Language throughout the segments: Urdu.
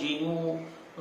JNU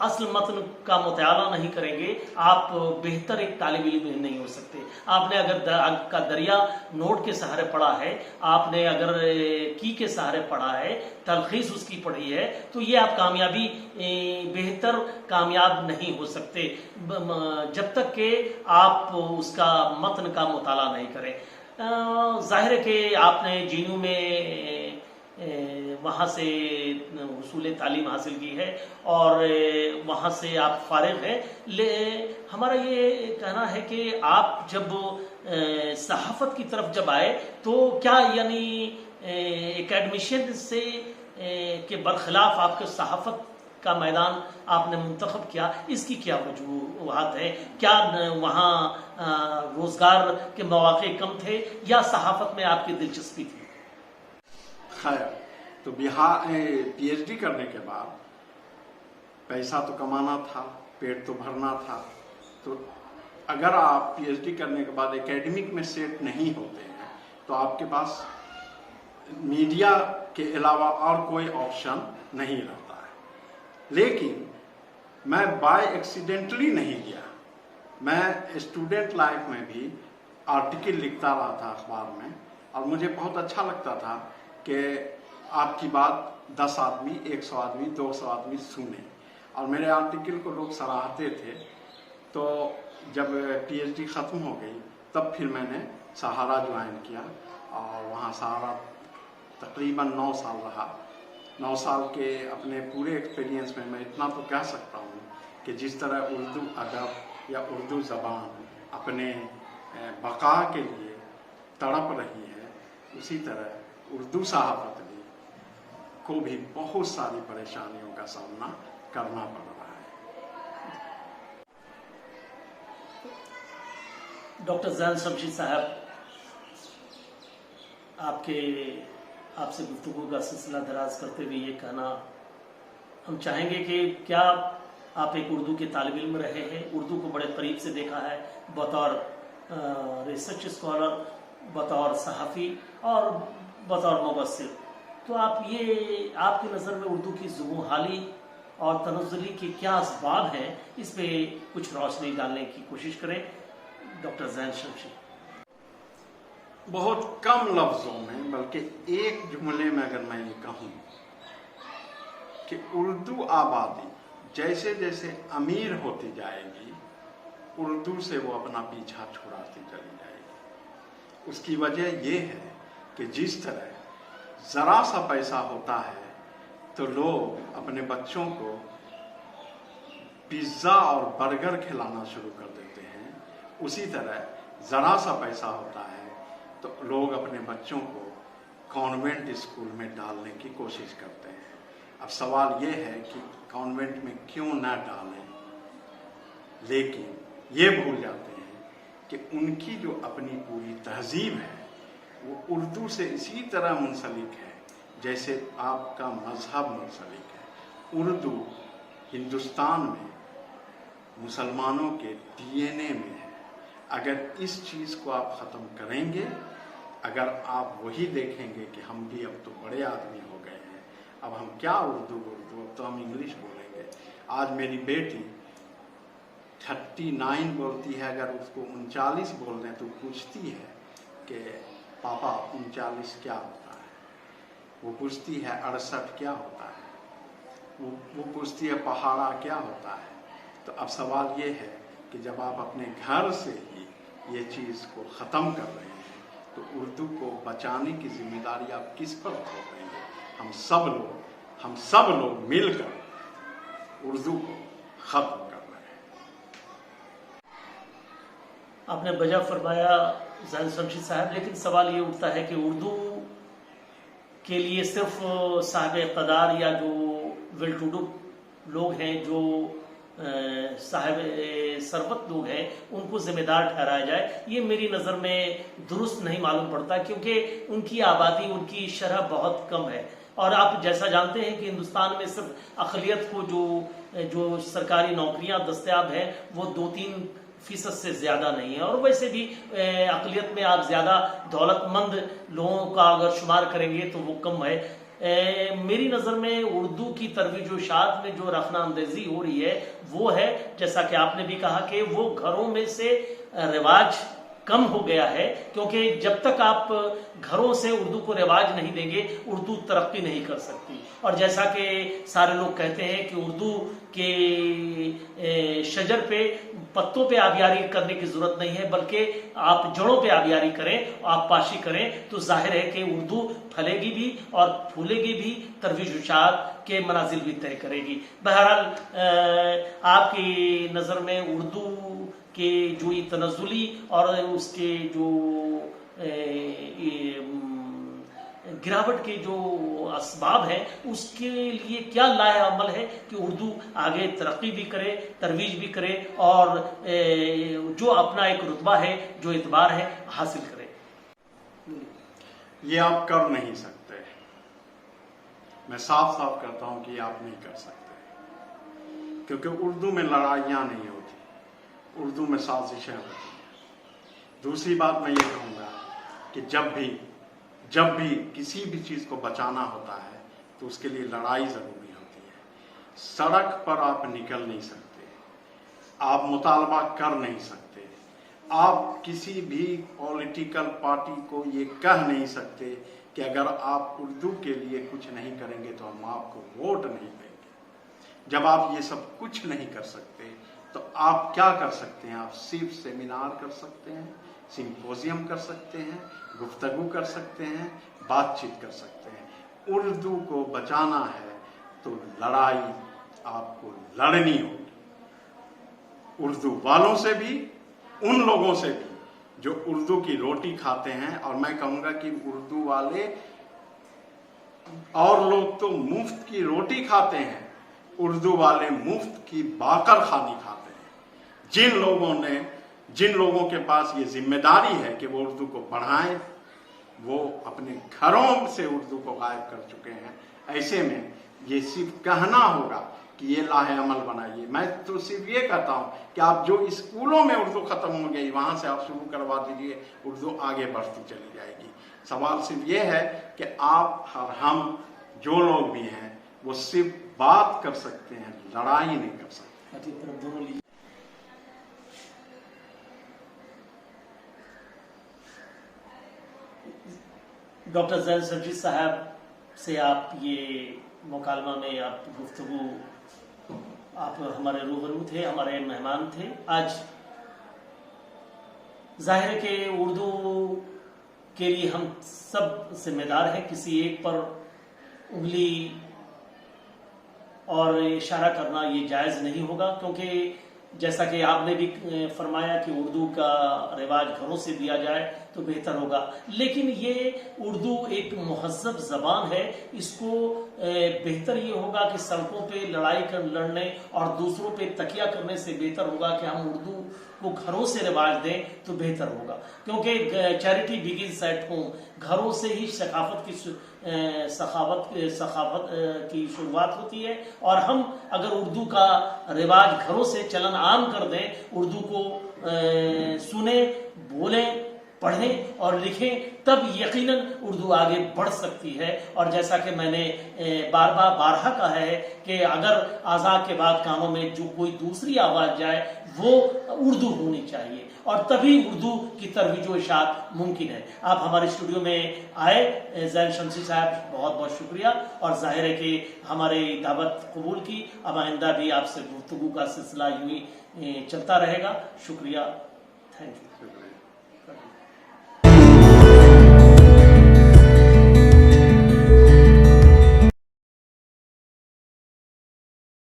اصل متن کا مطالعہ نہیں کریں گے آپ بہتر ایک طالب علم نہیں ہو سکتے. آپ نے اگر آپ کا دریا نوٹ کے سہارے پڑھا ہے, آپ نے اگر کی کے سہارے پڑھا ہے, تلخیص اس کی پڑھی ہے, تو یہ آپ کامیابی بہتر کامیاب نہیں ہو سکتے جب تک کہ آپ اس کا متن کا مطالعہ نہیں کریں. ظاہر ہے کہ آپ نے جے این یو میں وہاں سے حصول تعلیم حاصل کی ہے اور وہاں سے آپ فارغ ہیں. ہمارا یہ کہنا ہے کہ آپ جب صحافت کی طرف جب آئے تو کیا یعنی اکیڈمیشین سے کے برخلاف آپ کے صحافت کا میدان آپ نے منتخب کیا, اس کی کیا وجوہات ہے؟ کیا وہاں روزگار کے مواقع کم تھے یا صحافت میں آپ کی دلچسپی تھی؟ خیر, تو بہار پی ایچ ڈی کرنے کے بعد پیسہ تو کمانا تھا, پیٹ تو بھرنا تھا. تو اگر آپ پی ایچ ڈی کرنے کے بعد اکیڈمک میں سیٹ نہیں ہوتے ہیں تو آپ کے پاس میڈیا کے علاوہ اور کوئی آپشن نہیں رہتا ہے. لیکن میں بائی ایکسیڈنٹلی نہیں گیا. میں اسٹوڈنٹ لائف میں بھی آرٹیکل لکھتا رہا تھا اخبار میں, اور مجھے بہت اچھا لگتا تھا کہ آپ کی بات 10 آدمی, 100 آدمی, 200 آدمی سنیں, اور میرے آرٹیکل کو لوگ سراہتے تھے. تو جب پی ایچ ڈی ختم ہو گئی تب پھر میں نے سہارا جوائن کیا, اور وہاں سہارا تقریباً 9 سال رہا. 9 سال کے اپنے پورے ایکسپیرینس میں اتنا تو کہہ سکتا ہوں کہ جس طرح اردو ادب یا اردو زبان اپنے بقا کے لیے تڑپ رہی ہے, اسی طرح اردو صحافت کو بھی بہت ساری پریشانیوں کا سامنا کرنا پڑ رہا ہے. ڈاکٹر زین شمشید صاحب, آپ سے گفتگو کا سلسلہ دراز کرتے ہوئے یہ کہنا ہم چاہیں گے کہ کیا آپ ایک اردو کے طالب علم رہے ہیں, اردو کو بڑے قریب سے دیکھا ہے بطور ریسرچ اسکالر, بطور صحافی اور بطور مبصر, تو آپ کی نظر میں اردو کی زبوں حالی اور تنزلی کے کیا اسباب ہیں, اس پہ کچھ روشنی ڈالنے کی کوشش کریں ڈاکٹر زین شمشید. بہت کم لفظوں میں, بلکہ ایک جملے میں اگر میں یہ کہوں کہ اردو آبادی جیسے جیسے امیر ہوتی جائے گی, اردو سے وہ اپنا پیچھا چھڑاتی چلی جائے گی. اس کی وجہ یہ ہے کہ جس طرح ذرا سا پیسہ ہوتا ہے تو لوگ اپنے بچوں کو پیزا اور برگر کھلانا شروع کر دیتے ہیں, اسی طرح ذرا سا پیسہ ہوتا ہے تو لوگ اپنے بچوں کو کانوینٹ اسکول میں ڈالنے کی کوشش کرتے ہیں. اب سوال یہ ہے کہ کانوینٹ میں کیوں نہ ڈالیں, لیکن یہ بھول جاتے ہیں کہ ان کی جو اپنی پوری تہذیب ہے وہ اردو سے اسی طرح منسلک ہے جیسے آپ کا مذہب منسلک ہے. اردو ہندوستان میں مسلمانوں کے ڈی این اے میں ہے. اگر اس چیز کو آپ ختم کریں گے, اگر آپ وہی دیکھیں گے کہ ہم بھی اب تو بڑے آدمی ہو گئے ہیں, اب ہم کیا اردو اب تو ہم انگلش بولیں گے. آج میری بیٹی 39 بولتی ہے, اگر اس کو 39 بول دیں تو پوچھتی ہے کہ پاپا 39 کیا ہوتا ہے, وہ پوچھتی ہے 68 کیا ہوتا ہے, وہ پوچھتی ہے پہاڑا کیا ہوتا ہے. تو اب سوال یہ ہے کہ جب آپ اپنے گھر سے ہی یہ چیز کو ختم کر رہے ہیں تو اردو کو بچانے کی ذمہ داری آپ کس پر چھوڑ رہے ہیں؟ ہم سب لوگ مل کر اردو کو ختم کر رہے ہیں. آپ نے بجا فرمایا زین شمشید صاحب, لیکن سوال یہ اٹھتا ہے کہ اردو کے لیے صرف صاحب اقتدار یا جو ویل ٹو ڈو لوگ ہیں, جو صاحب ثروت لوگ ہیں, ان کو ذمہ دار ٹھہرایا جائے, یہ میری نظر میں درست نہیں معلوم پڑتا, کیونکہ ان کی آبادی, ان کی شرح بہت کم ہے. اور آپ جیسا جانتے ہیں کہ ہندوستان میں صرف اقلیت کو جو سرکاری نوکریاں دستیاب ہیں وہ 2-3% سے زیادہ نہیں ہے, اور ویسے بھی اقلیت میں آپ زیادہ دولت مند لوگوں کا اگر شمار کریں گے تو وہ کم ہے. میری نظر میں اردو کی ترویج و اشاعت میں جو رخنہ اندیزی ہو رہی ہے وہ ہے، جیسا کہ آپ نے بھی کہا کہ وہ گھروں میں سے رواج کم ہو گیا ہے، کیونکہ جب تک آپ گھروں سے اردو کو رواج نہیں دیں گے اردو ترقی نہیں کر سکتی. اور جیسا کہ سارے لوگ کہتے ہیں کہ اردو کے شجر پہ پتوں پہ آبیاری کرنے کی ضرورت نہیں ہے، بلکہ آپ جڑوں پہ آبیاری کریں، آپ پاشی کریں تو ظاہر ہے کہ اردو پھلے گی بھی اور پھولے گی بھی، ترویج و اشاعت کے منازل بھی طے کرے گی. بہرحال آپ کی نظر میں اردو کے جو یہ تنزلی اور اس کے جو گراوٹ کے جو اسباب ہیں اس کے لیے کیا لائحہ عمل ہے کہ اردو آگے ترقی بھی کرے، ترویج بھی کرے اور جو اپنا ایک رتبہ ہے، جو اعتبار ہے حاصل کرے؟ یہ آپ کر نہیں سکتے. میں صاف صاف کہتا ہوں کہ یہ آپ نہیں کر سکتے، کیونکہ اردو میں لڑائیاں نہیں ہوتی، اردو میں سازشیں ہوتی ہیں. دوسری بات میں یہ کہوں گا کہ جب بھی کسی بھی چیز کو بچانا ہوتا ہے تو اس کے لیے لڑائی ضروری ہوتی ہے. سڑک پر آپ نکل نہیں سکتے، آپ مطالبہ کر نہیں سکتے، آپ کسی بھی پولیٹیکل پارٹی کو یہ کہہ نہیں سکتے کہ اگر آپ اردو کے لیے کچھ نہیں کریں گے تو ہم آپ کو ووٹ نہیں دیں گے. جب آپ یہ سب کچھ نہیں کر سکتے تو آپ کیا کر سکتے ہیں؟ آپ صرف سیمینار کر سکتے ہیں، سمپوزیم کر سکتے ہیں، گفتگو کر سکتے ہیں، بات چیت کر سکتے ہیں. اردو کو بچانا ہے تو لڑائی آپ کو لڑنی ہوگی، اردو والوں سے بھی، ان لوگوں سے بھی جو اردو کی روٹی کھاتے ہیں. اور میں کہوں گا کہ اردو والے اور لوگ تو مفت کی روٹی کھاتے ہیں، اردو والے مفت کی باقر خوانی کھاتے ہیں. جن لوگوں کے پاس یہ ذمہ داری ہے کہ وہ اردو کو پڑھائیں، وہ اپنے گھروں سے اردو کو غائب کر چکے ہیں. ایسے میں یہ صرف کہنا ہوگا کہ یہ لائحہ عمل بنائیے. میں تو صرف یہ کہتا ہوں کہ آپ جو اسکولوں میں اردو ختم ہو گئی وہاں سے آپ شروع کروا دیجیے، اردو آگے بڑھتی چلی جائے گی. سوال صرف یہ ہے کہ آپ اور ہم جو لوگ بھی ہیں وہ صرف بات کر سکتے ہیں، لڑائی نہیں کر سکتے. ڈاکٹر زین سرجیت صاحب سے آپ یہ مکالمہ میں آپ گفتگو، آپ ہمارے روبرو تھے، ہمارے مہمان تھے. آج ظاہر ہے کہ اردو کے لیے ہم سب ذمہ دار ہیں، کسی ایک پر انگلی اور اشارہ کرنا یہ جائز نہیں ہوگا، کیونکہ جیسا کہ آپ نے بھی فرمایا کہ اردو کا رواج گھروں سے دیا جائے تو بہتر ہوگا. لیکن یہ اردو ایک مہذب زبان ہے، اس کو بہتر یہ ہوگا کہ سڑکوں پہ لڑنے اور دوسروں پہ تکیہ کرنے سے بہتر ہوگا کہ ہم اردو کو گھروں سے رواج دیں تو بہتر ہوگا. کیونکہ چیریٹی بگنز ایٹ ہوم، گھروں سے ہی سخاوت کی شروعات ہوتی ہے. اور ہم اگر اردو کا رواج گھروں سے چلن عام کر دیں، اردو کو سنیں، بولیں، پڑھیں اور لکھیں، تب یقیناً اردو آگے بڑھ سکتی ہے. اور جیسا کہ میں نے بارہا کہا ہے کہ اگر اعضاء کے بعد کاموں میں جو کوئی دوسری آواز جائے وہ اردو ہونی چاہیے، اور تبھی اردو کی ترویج و اشاعت ممکن ہے. آپ ہمارے اسٹوڈیو میں آئے، زین شمسی صاحب بہت بہت شکریہ. اور ظاہر ہے کہ ہماری دعوت قبول کی، اب آئندہ بھی آپ سے گفتگو کا سلسلہ یوں ہی چلتا رہے گا. شکریہ، تھینک یو.